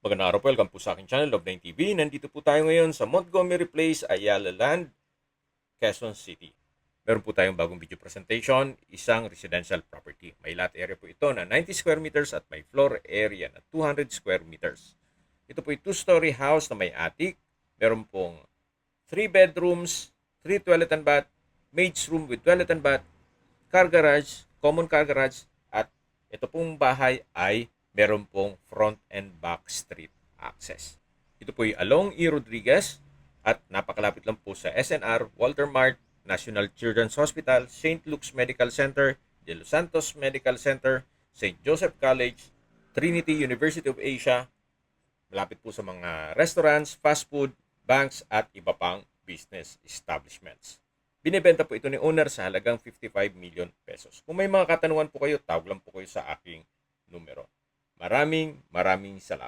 Magandang araw po, welcome po sa aking channel, Love9 TV. Nandito po tayo ngayon sa Montgomery Place, Ayala Land, Quezon City. Meron po tayong bagong video presentation, isang residential property. May lot area po ito na 90 square meters at may floor area na 200 square meters. Ito po ay 2-story house na may attic. Meron pong 3 bedrooms, 3 toilet and bath, maid's room with toilet and bath, car garage, common car garage, at ito pong bahay ay meron pong front and back street access. Ito po ay along E. Rodriguez at napakalapit lang po sa SNR, Walter Mart, National Children's Hospital, St. Luke's Medical Center, De Los Santos Medical Center, St. Joseph College, Trinity University of Asia. Malapit po sa mga restaurants, fast food, banks at iba pang business establishments. Binibenta po ito ni owner sa halagang 55 million pesos. Kung may mga katanungan po kayo, tawag lang po kayo sa aking numero. Maraming salamat.